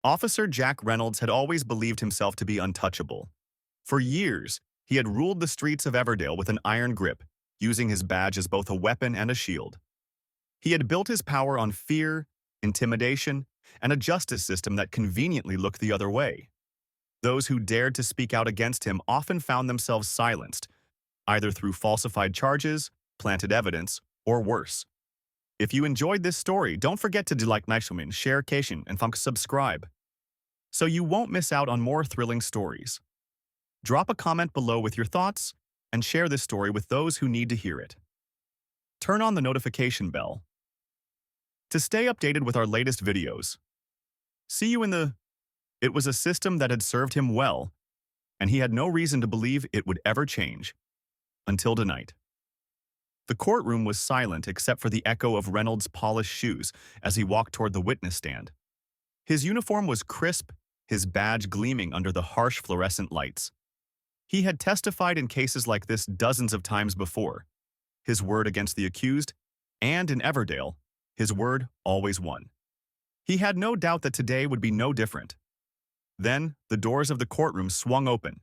Officer Jack Reynolds had always believed himself to be untouchable. For years, he had ruled the streets of Everdale with an iron grip, using his badge as both a weapon and a shield. He had built his power on fear, intimidation, and a justice system that conveniently looked the other way. Those who dared to speak out against him often found themselves silenced, either through falsified charges, planted evidence, or worse. If you enjoyed this story, don't forget to like, share, and subscribe, so you won't miss out on more thrilling stories. Drop a comment below with your thoughts, and share this story with those who need to hear it. Turn on the notification bell to stay updated with our latest videos. See you in the... It was a system that had served him well, and he had no reason to believe it would ever change. Until tonight. The courtroom was silent except for the echo of Reynolds' polished shoes as he walked toward the witness stand. His uniform was crisp, his badge gleaming under the harsh fluorescent lights. He had testified in cases like this dozens of times before. His word against the accused, and in Everdale, his word always won. He had no doubt that today would be no different. Then, the doors of the courtroom swung open.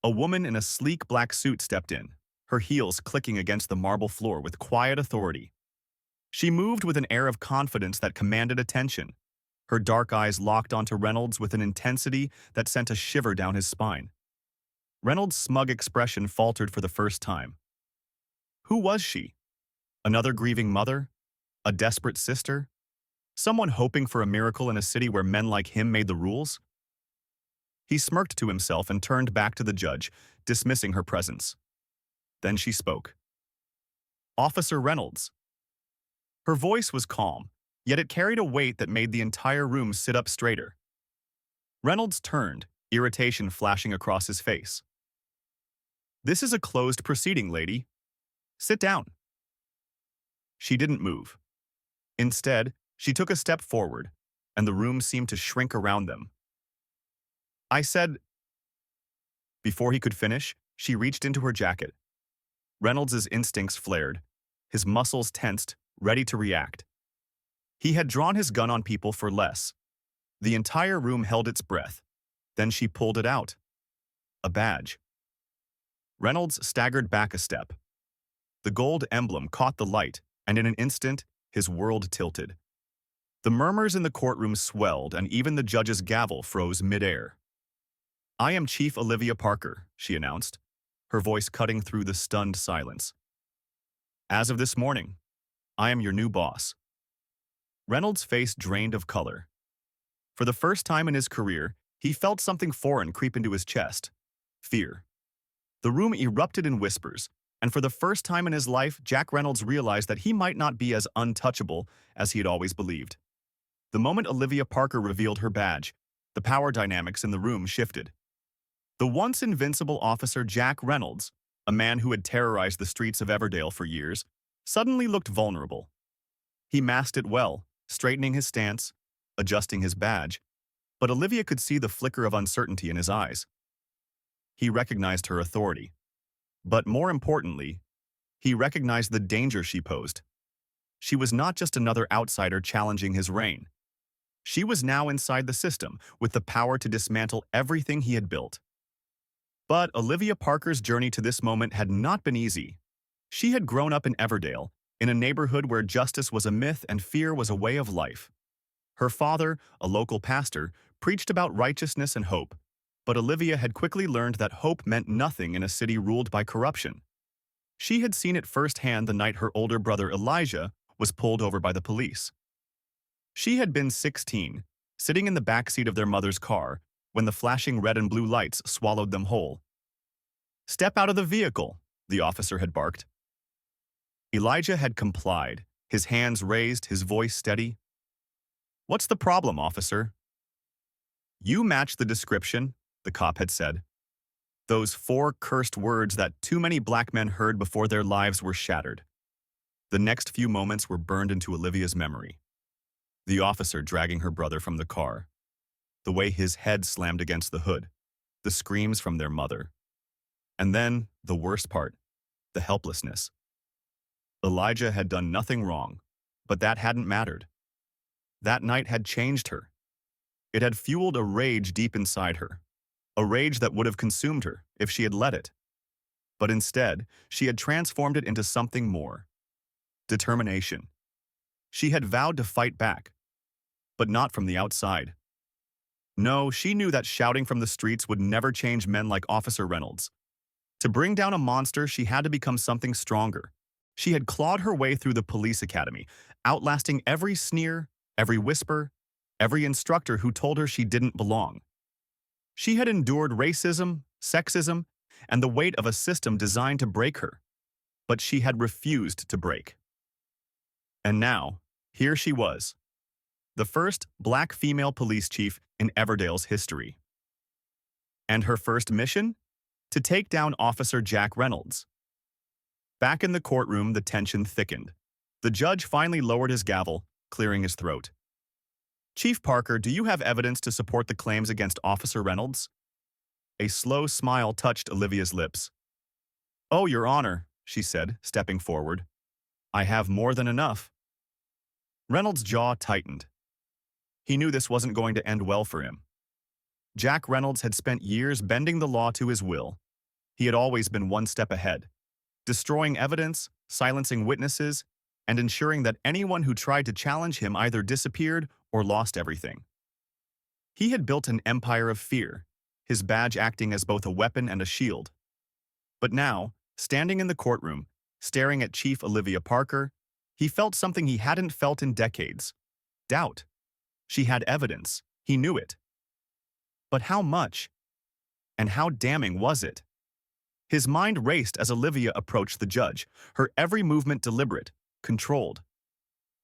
A woman in a sleek black suit stepped in, her heels clicking against the marble floor with quiet authority. She moved with an air of confidence that commanded attention, her dark eyes locked onto Reynolds with an intensity that sent a shiver down his spine. Reynolds' smug expression faltered for the first time. Who was she? Another grieving mother? A desperate sister? Someone hoping for a miracle in a city where men like him made the rules? He smirked to himself and turned back to the judge, dismissing her presence. Then she spoke. Officer Reynolds. Her voice was calm, yet it carried a weight that made the entire room sit up straighter. Reynolds turned, irritation flashing across his face. This is a closed proceeding, lady. Sit down. She didn't move. Instead, she took a step forward, and the room seemed to shrink around them. I said... Before he could finish, she reached into her jacket. Reynolds' instincts flared, his muscles tensed, ready to react. He had drawn his gun on people for less. The entire room held its breath. Then she pulled it out. A badge. Reynolds staggered back a step. The gold emblem caught the light, and in an instant, his world tilted. The murmurs in the courtroom swelled, and even the judge's gavel froze midair. I am Chief Olivia Parker, she announced, her voice cutting through the stunned silence. As of this morning, I am your new boss. Reynolds' face drained of color. For the first time in his career, he felt something foreign creep into his chest. Fear. The room erupted in whispers, and for the first time in his life, Jack Reynolds realized that he might not be as untouchable as he had always believed. The moment Olivia Parker revealed her badge, the power dynamics in the room shifted. The once invincible officer Jack Reynolds, a man who had terrorized the streets of Everdale for years, suddenly looked vulnerable. He masked it well, straightening his stance, adjusting his badge, but Olivia could see the flicker of uncertainty in his eyes. He recognized her authority. But more importantly, he recognized the danger she posed. She was not just another outsider challenging his reign. She was now inside the system, with the power to dismantle everything he had built. But Olivia Parker's journey to this moment had not been easy. She had grown up in Everdale, in a neighborhood where justice was a myth and fear was a way of life. Her father, a local pastor, preached about righteousness and hope, but Olivia had quickly learned that hope meant nothing in a city ruled by corruption. She had seen it firsthand the night her older brother Elijah was pulled over by the police. She had been 16, sitting in the backseat of their mother's car, when the flashing red and blue lights swallowed them whole. "Step out of the vehicle," the officer had barked. Elijah had complied, his hands raised, his voice steady. "What's the problem, officer?" "You match the description," the cop had said. Those 4 cursed words that too many black men heard before their lives were shattered. The next few moments were burned into Olivia's memory. The officer dragging her brother from the car. The way his head slammed against the hood. The screams from their mother. And then, the worst part, the helplessness. Elijah had done nothing wrong, but that hadn't mattered. That night had changed her. It had fueled a rage deep inside her, a rage that would have consumed her if she had let it. But instead, she had transformed it into something more: determination. She had vowed to fight back, but not from the outside. No, she knew that shouting from the streets would never change men like Officer Reynolds. To bring down a monster, she had to become something stronger. She had clawed her way through the police academy, outlasting every sneer, every whisper, every instructor who told her she didn't belong. She had endured racism, sexism, and the weight of a system designed to break her. But she had refused to break. And now, here she was, the first black female police chief in Everdale's history. And her first mission? To take down Officer Jack Reynolds. Back in the courtroom, the tension thickened. The judge finally lowered his gavel, clearing his throat. "Chief Parker, do you have evidence to support the claims against Officer Reynolds?" A slow smile touched Olivia's lips. "Oh, Your Honor," she said, stepping forward. "I have more than enough." Reynolds' jaw tightened. He knew this wasn't going to end well for him. Jack Reynolds had spent years bending the law to his will. He had always been one step ahead, destroying evidence, silencing witnesses, and ensuring that anyone who tried to challenge him either disappeared or lost everything. He had built an empire of fear, his badge acting as both a weapon and a shield. But now, standing in the courtroom, staring at Chief Olivia Parker, he felt something he hadn't felt in decades: doubt. She had evidence. He knew it. But how much? And how damning was it? His mind raced as Olivia approached the judge, her every movement deliberate, controlled.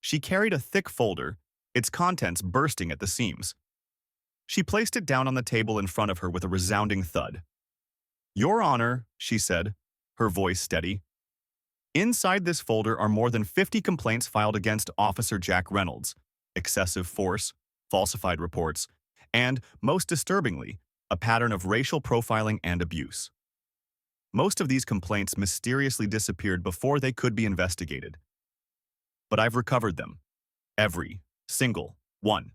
She carried a thick folder, its contents bursting at the seams. She placed it down on the table in front of her with a resounding thud. "Your Honor," she said, her voice steady. "Inside this folder are more than 50 complaints filed against Officer Jack Reynolds. Excessive force, falsified reports, and, most disturbingly, a pattern of racial profiling and abuse. Most of these complaints mysteriously disappeared before they could be investigated. But I've recovered them. Every single one."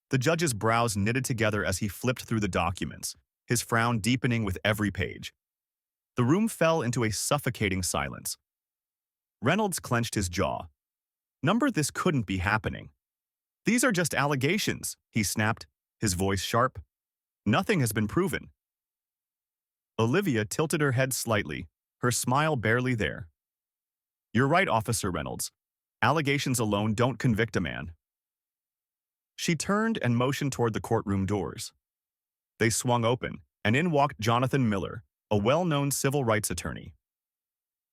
The judge's brows knitted together as he flipped through the documents, his frown deepening with every page. The room fell into a suffocating silence. Reynolds clenched his jaw. This couldn't be happening. "These are just allegations," he snapped, his voice sharp. "Nothing has been proven." Olivia tilted her head slightly, her smile barely there. "You're right, Officer Reynolds. Allegations alone don't convict a man." She turned and motioned toward the courtroom doors. They swung open, and in walked Jonathan Miller, a well-known civil rights attorney.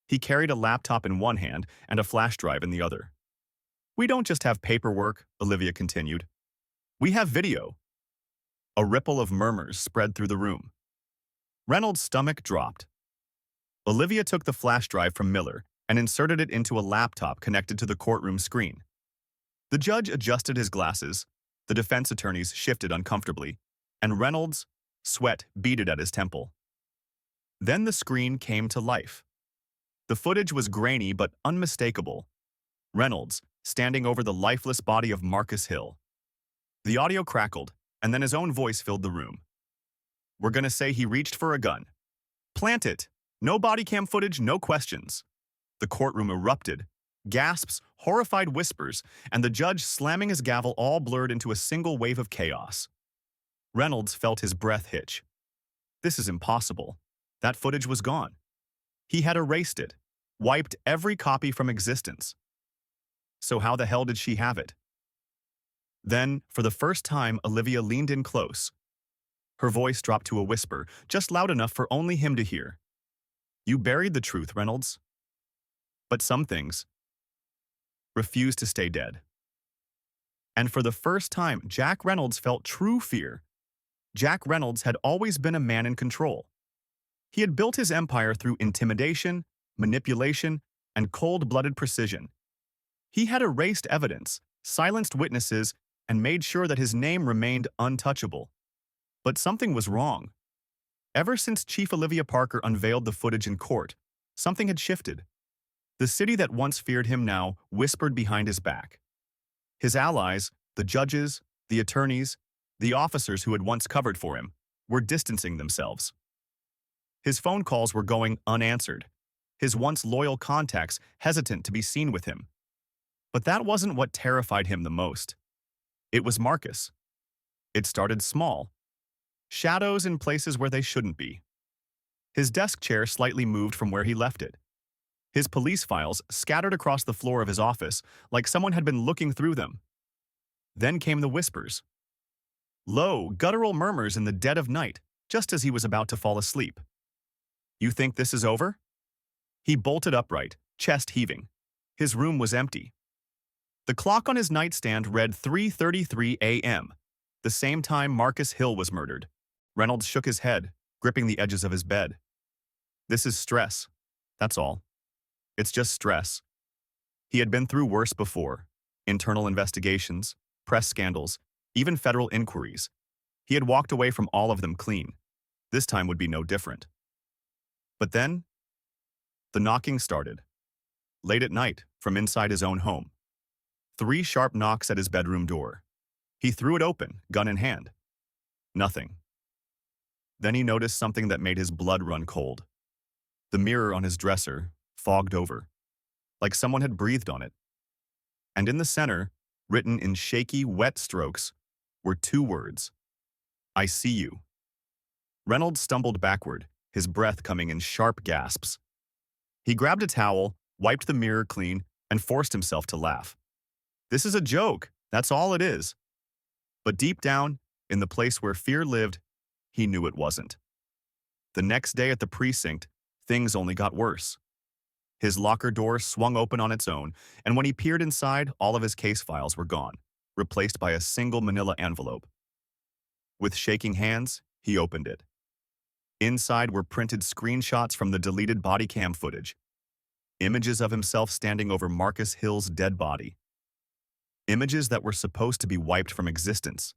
He carried a laptop in one hand and a flash drive in the other. "We don't just have paperwork," Olivia continued. "We have video." A ripple of murmurs spread through the room. Reynolds' stomach dropped. Olivia took the flash drive from Miller and inserted it into a laptop connected to the courtroom screen. The judge adjusted his glasses, the defense attorneys shifted uncomfortably, and Reynolds' sweat beaded at his temple. Then the screen came to life. The footage was grainy but unmistakable. Reynolds, standing over the lifeless body of Marcus Hill. The audio crackled, and then his own voice filled the room. "We're gonna say he reached for a gun. Plant it. No body cam footage, no questions." The courtroom erupted. Gasps, horrified whispers, and the judge slamming his gavel all blurred into a single wave of chaos. Reynolds felt his breath hitch. This is impossible. That footage was gone. He had erased it, wiped every copy from existence. So how the hell did she have it? Then, for the first time, Olivia leaned in close. Her voice dropped to a whisper, just loud enough for only him to hear. "You buried the truth, Reynolds. But some things refuse to stay dead." And for the first time, Jack Reynolds felt true fear. Jack Reynolds had always been a man in control. He had built his empire through intimidation, manipulation, and cold-blooded precision. He had erased evidence, silenced witnesses, and made sure that his name remained untouchable. But something was wrong. Ever since Chief Olivia Parker unveiled the footage in court, something had shifted. The city that once feared him now whispered behind his back. His allies, the judges, the attorneys, The officers who had once covered for him were distancing themselves. His phone calls were going unanswered, his once loyal contacts hesitant to be seen with him. But that wasn't what terrified him the most. It was Marcus. It started small. Shadows in places where they shouldn't be. His desk chair slightly moved from where he left it. His police files scattered across the floor of his office like someone had been looking through them. Then came the whispers. Low, guttural murmurs in the dead of night, just as he was about to fall asleep. You think this is over? He bolted upright, chest heaving. His room was empty. The clock on his nightstand read 3:33 a.m., the same time Marcus Hill was murdered. Reynolds shook his head, gripping the edges of his bed. This is stress. That's all. It's just stress. He had been through worse before. Internal investigations, press scandals, even federal inquiries. He had walked away from all of them clean. This time would be no different. But then, the knocking started. Late at night, from inside his own home. 3 sharp knocks at his bedroom door. He threw it open, gun in hand. Nothing. Then he noticed something that made his blood run cold. The mirror on his dresser, fogged over, like someone had breathed on it. And in the center, written in shaky, wet strokes, were 2 words. I see you. Reynolds stumbled backward, his breath coming in sharp gasps. He grabbed a towel, wiped the mirror clean, and forced himself to laugh. This is a joke, that's all it is. But deep down, in the place where fear lived, he knew it wasn't. The next day at the precinct, things only got worse. His locker door swung open on its own, and when he peered inside, all of his case files were gone, replaced by a single manila envelope. With shaking hands, he opened it. Inside were printed screenshots from the deleted body cam footage. Images of himself standing over Marcus Hill's dead body. Images that were supposed to be wiped from existence.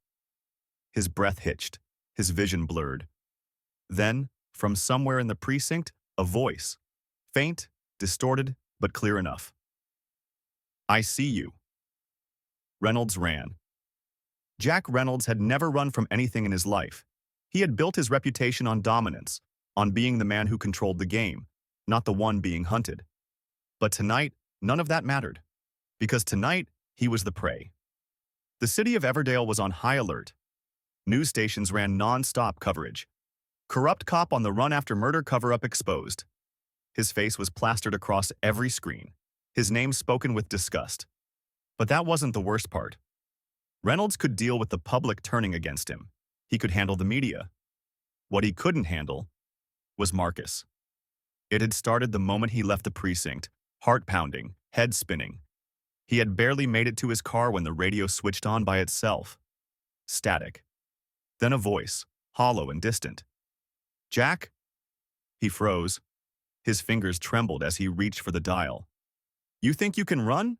His breath hitched, his vision blurred. Then, from somewhere in the precinct, a voice. Faint, distorted, but clear enough. I see you. Reynolds ran. Jack Reynolds had never run from anything in his life. He had built his reputation on dominance, on being the man who controlled the game, not the one being hunted. But tonight, none of that mattered. Because tonight, he was the prey. The city of Everdale was on high alert. News stations ran non-stop coverage. Corrupt cop on the run after murder cover-up exposed. His face was plastered across every screen, his name spoken with disgust. But that wasn't the worst part. Reynolds could deal with the public turning against him. He could handle the media. What he couldn't handle was Marcus. It had started the moment he left the precinct, heart pounding, head spinning. He had barely made it to his car when the radio switched on by itself. Static. Then a voice, hollow and distant. Jack? He froze. His fingers trembled as he reached for the dial. You think you can run?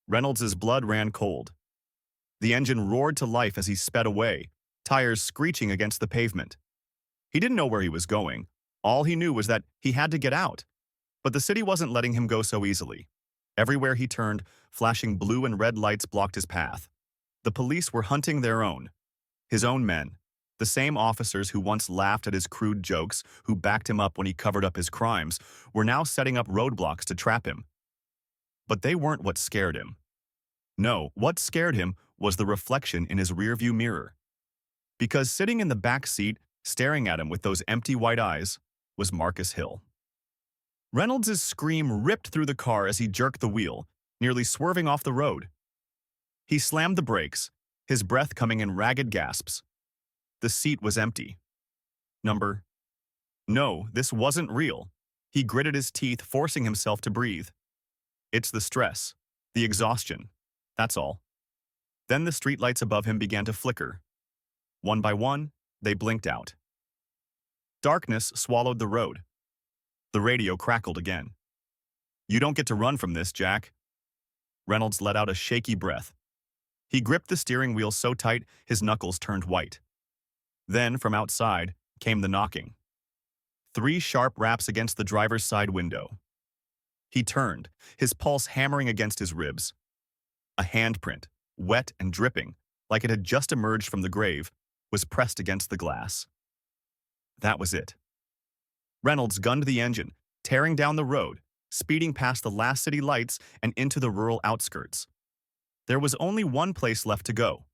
Reynolds' blood ran cold. The engine roared to life as he sped away, tires screeching against the pavement. He didn't know where he was going. All he knew was that he had to get out. But the city wasn't letting him go so easily. Everywhere he turned, flashing blue and red lights blocked his path. The police were hunting their own. His own men. The same officers who once laughed at his crude jokes, who backed him up when he covered up his crimes, were now setting up roadblocks to trap him. But they weren't what scared him. No, what scared him was the reflection in his rearview mirror. Because sitting in the back seat, staring at him with those empty white eyes, was Marcus Hill. Reynolds' scream ripped through the car as he jerked the wheel, nearly swerving off the road. He slammed the brakes, his breath coming in ragged gasps. The seat was empty. No, this wasn't real. He gritted his teeth, forcing himself to breathe. It's the stress, the exhaustion, that's all. Then the streetlights above him began to flicker. One by one, they blinked out. Darkness swallowed the road. The radio crackled again. You don't get to run from this, Jack. Reynolds let out a shaky breath. He gripped the steering wheel so tight his knuckles turned white. Then, from outside, came the knocking. 3 sharp raps against the driver's side window. He turned, his pulse hammering against his ribs. A handprint, wet and dripping, like it had just emerged from the grave, was pressed against the glass. That was it. Reynolds gunned the engine, tearing down the road, speeding past the last city lights and into the rural outskirts. There was only one place left to go: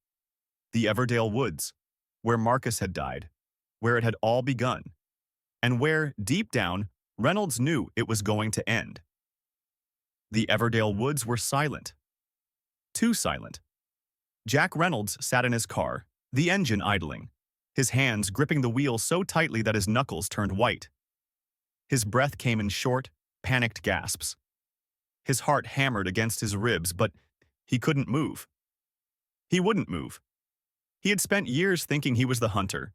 the Everdale Woods, where Marcus had died, where it had all begun, and where, deep down, Reynolds knew it was going to end. The Everdale Woods were silent. Too silent. Jack Reynolds sat in his car, the engine idling, his hands gripping the wheel so tightly that his knuckles turned white. His breath came in short, panicked gasps. His heart hammered against his ribs, but he couldn't move. He wouldn't move. He had spent years thinking he was the hunter.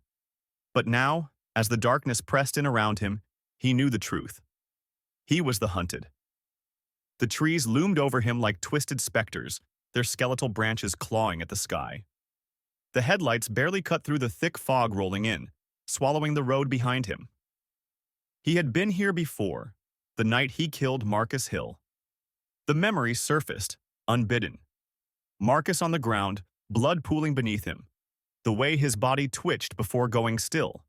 But now, as the darkness pressed in around him, he knew the truth. He was the hunted. The trees loomed over him like twisted specters, their skeletal branches clawing at the sky. The headlights barely cut through the thick fog rolling in, swallowing the road behind him. He had been here before, the night he killed Marcus Hill. The memory surfaced, unbidden. Marcus on the ground, blood pooling beneath him. The way his body twitched before going still.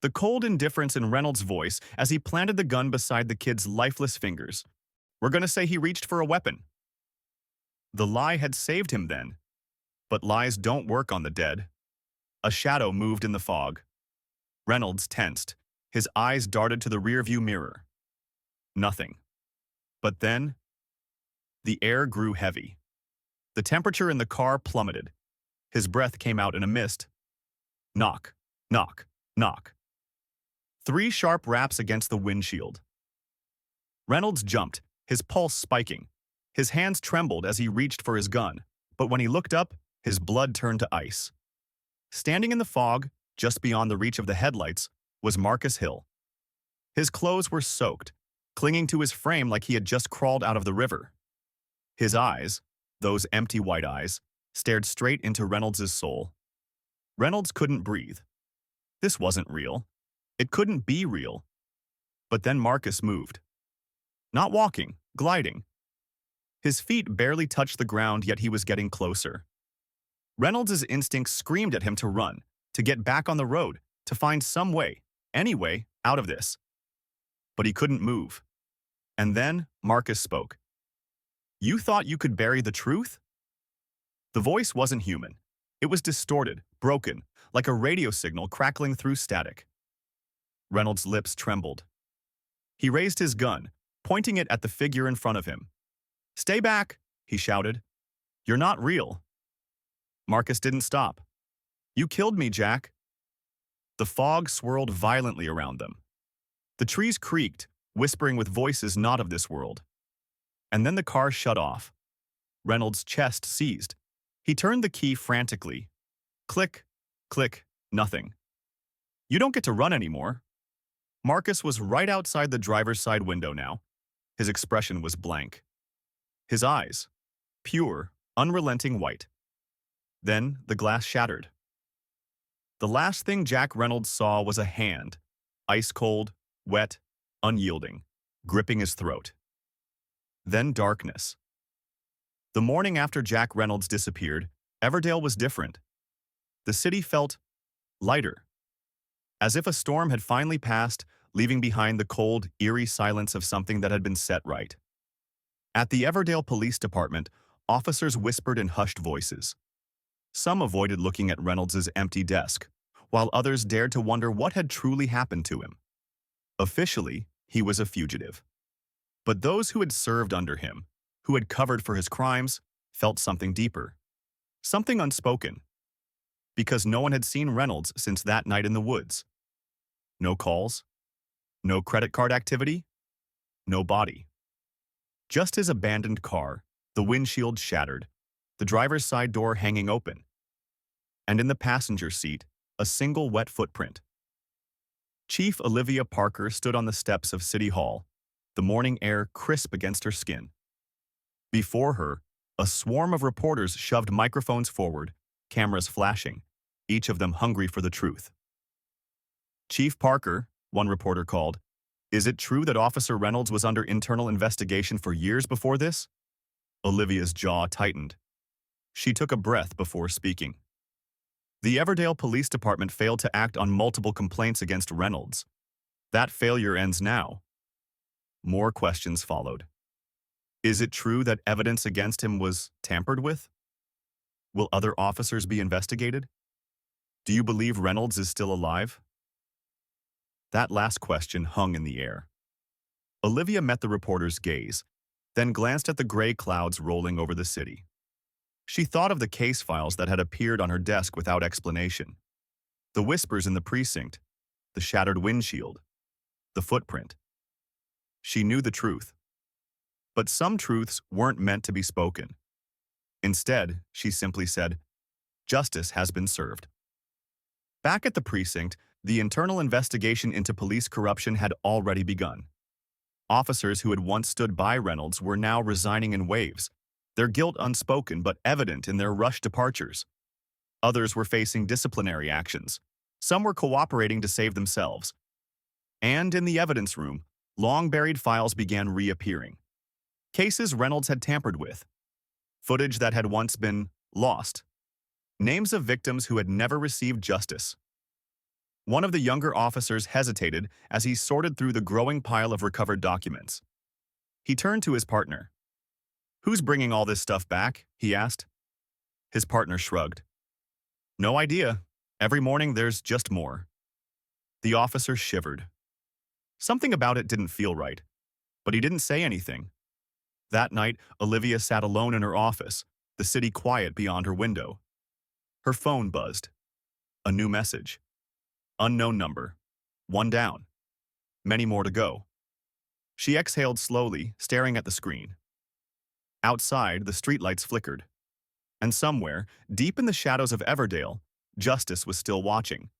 The cold indifference in Reynolds' voice as he planted the gun beside the kid's lifeless fingers. We're going to say he reached for a weapon. The lie had saved him then. But lies don't work on the dead. A shadow moved in the fog. Reynolds tensed. His eyes darted to the rearview mirror. Nothing. But then, the air grew heavy. The temperature in the car plummeted. His breath came out in a mist. Knock, knock, knock. 3 sharp raps against the windshield. Reynolds jumped, his pulse spiking. His hands trembled as he reached for his gun, but when he looked up, his blood turned to ice. Standing in the fog, just beyond the reach of the headlights, was Marcus Hill. His clothes were soaked, clinging to his frame like he had just crawled out of the river. His eyes, those empty white eyes, stared straight into Reynolds' soul. Reynolds couldn't breathe. This wasn't real. It couldn't be real. But then Marcus moved. Not walking, gliding. His feet barely touched the ground, yet he was getting closer. Reynolds' instincts screamed at him to run, to get back on the road, to find some way, any way, out of this. But he couldn't move. And then Marcus spoke. You thought you could bury the truth? The voice wasn't human. It was distorted, broken, like a radio signal crackling through static. Reynolds' lips trembled. He raised his gun, pointing it at the figure in front of him. Stay back, he shouted. You're not real. Marcus didn't stop. You killed me, Jack. The fog swirled violently around them. The trees creaked, whispering with voices not of this world. And then the car shut off. Reynolds' chest seized. He turned the key frantically. Click, click, nothing. You don't get to run anymore. Marcus was right outside the driver's side window now. His expression was blank. His eyes, pure, unrelenting white. Then the glass shattered. The last thing Jack Reynolds saw was a hand, ice-cold, wet, unyielding, gripping his throat. Then darkness. The morning after Jack Reynolds disappeared, Everdale was different. The city felt lighter, as if a storm had finally passed, leaving behind the cold, eerie silence of something that had been set right. At the Everdale Police Department, officers whispered in hushed voices. Some avoided looking at Reynolds' empty desk, while others dared to wonder what had truly happened to him. Officially, he was a fugitive. But those who had served under him, who had covered for his crimes, felt something deeper. Something unspoken. Because no one had seen Reynolds since that night in the woods. No calls. No credit card activity. No body. Just his abandoned car, the windshield shattered, the driver's side door hanging open. And in the passenger seat, a single wet footprint. Chief Olivia Parker stood on the steps of City Hall, the morning air crisp against her skin. Before her, a swarm of reporters shoved microphones forward, cameras flashing, each of them hungry for the truth. Chief Parker, one reporter called, is it true that Officer Reynolds was under internal investigation for years before this? Olivia's jaw tightened. She took a breath before speaking. The Everdale Police Department failed to act on multiple complaints against Reynolds. That failure ends now. More questions followed. Is it true that evidence against him was tampered with? Will other officers be investigated? Do you believe Reynolds is still alive? That last question hung in the air. Olivia met the reporter's gaze, then glanced at the gray clouds rolling over the city. She thought of the case files that had appeared on her desk without explanation. The whispers in the precinct, the shattered windshield, the footprint. She knew the truth. But some truths weren't meant to be spoken. Instead, she simply said, "Justice has been served." Back at the precinct, the internal investigation into police corruption had already begun. Officers who had once stood by Reynolds were now resigning in waves, their guilt unspoken but evident in their rushed departures. Others were facing disciplinary actions. Some were cooperating to save themselves. And in the evidence room, long-buried files began reappearing. Cases Reynolds had tampered with. Footage that had once been lost. Names of victims who had never received justice. One of the younger officers hesitated as he sorted through the growing pile of recovered documents. He turned to his partner. "Who's bringing all this stuff back?" he asked. His partner shrugged. "No idea. Every morning there's just more." The officer shivered. Something about it didn't feel right, but he didn't say anything. That night, Olivia sat alone in her office, the city quiet beyond her window. Her phone buzzed. A new message. Unknown number. One down. Many more to go. She exhaled slowly, staring at the screen. Outside, the streetlights flickered. And somewhere, deep in the shadows of Everdale, justice was still watching.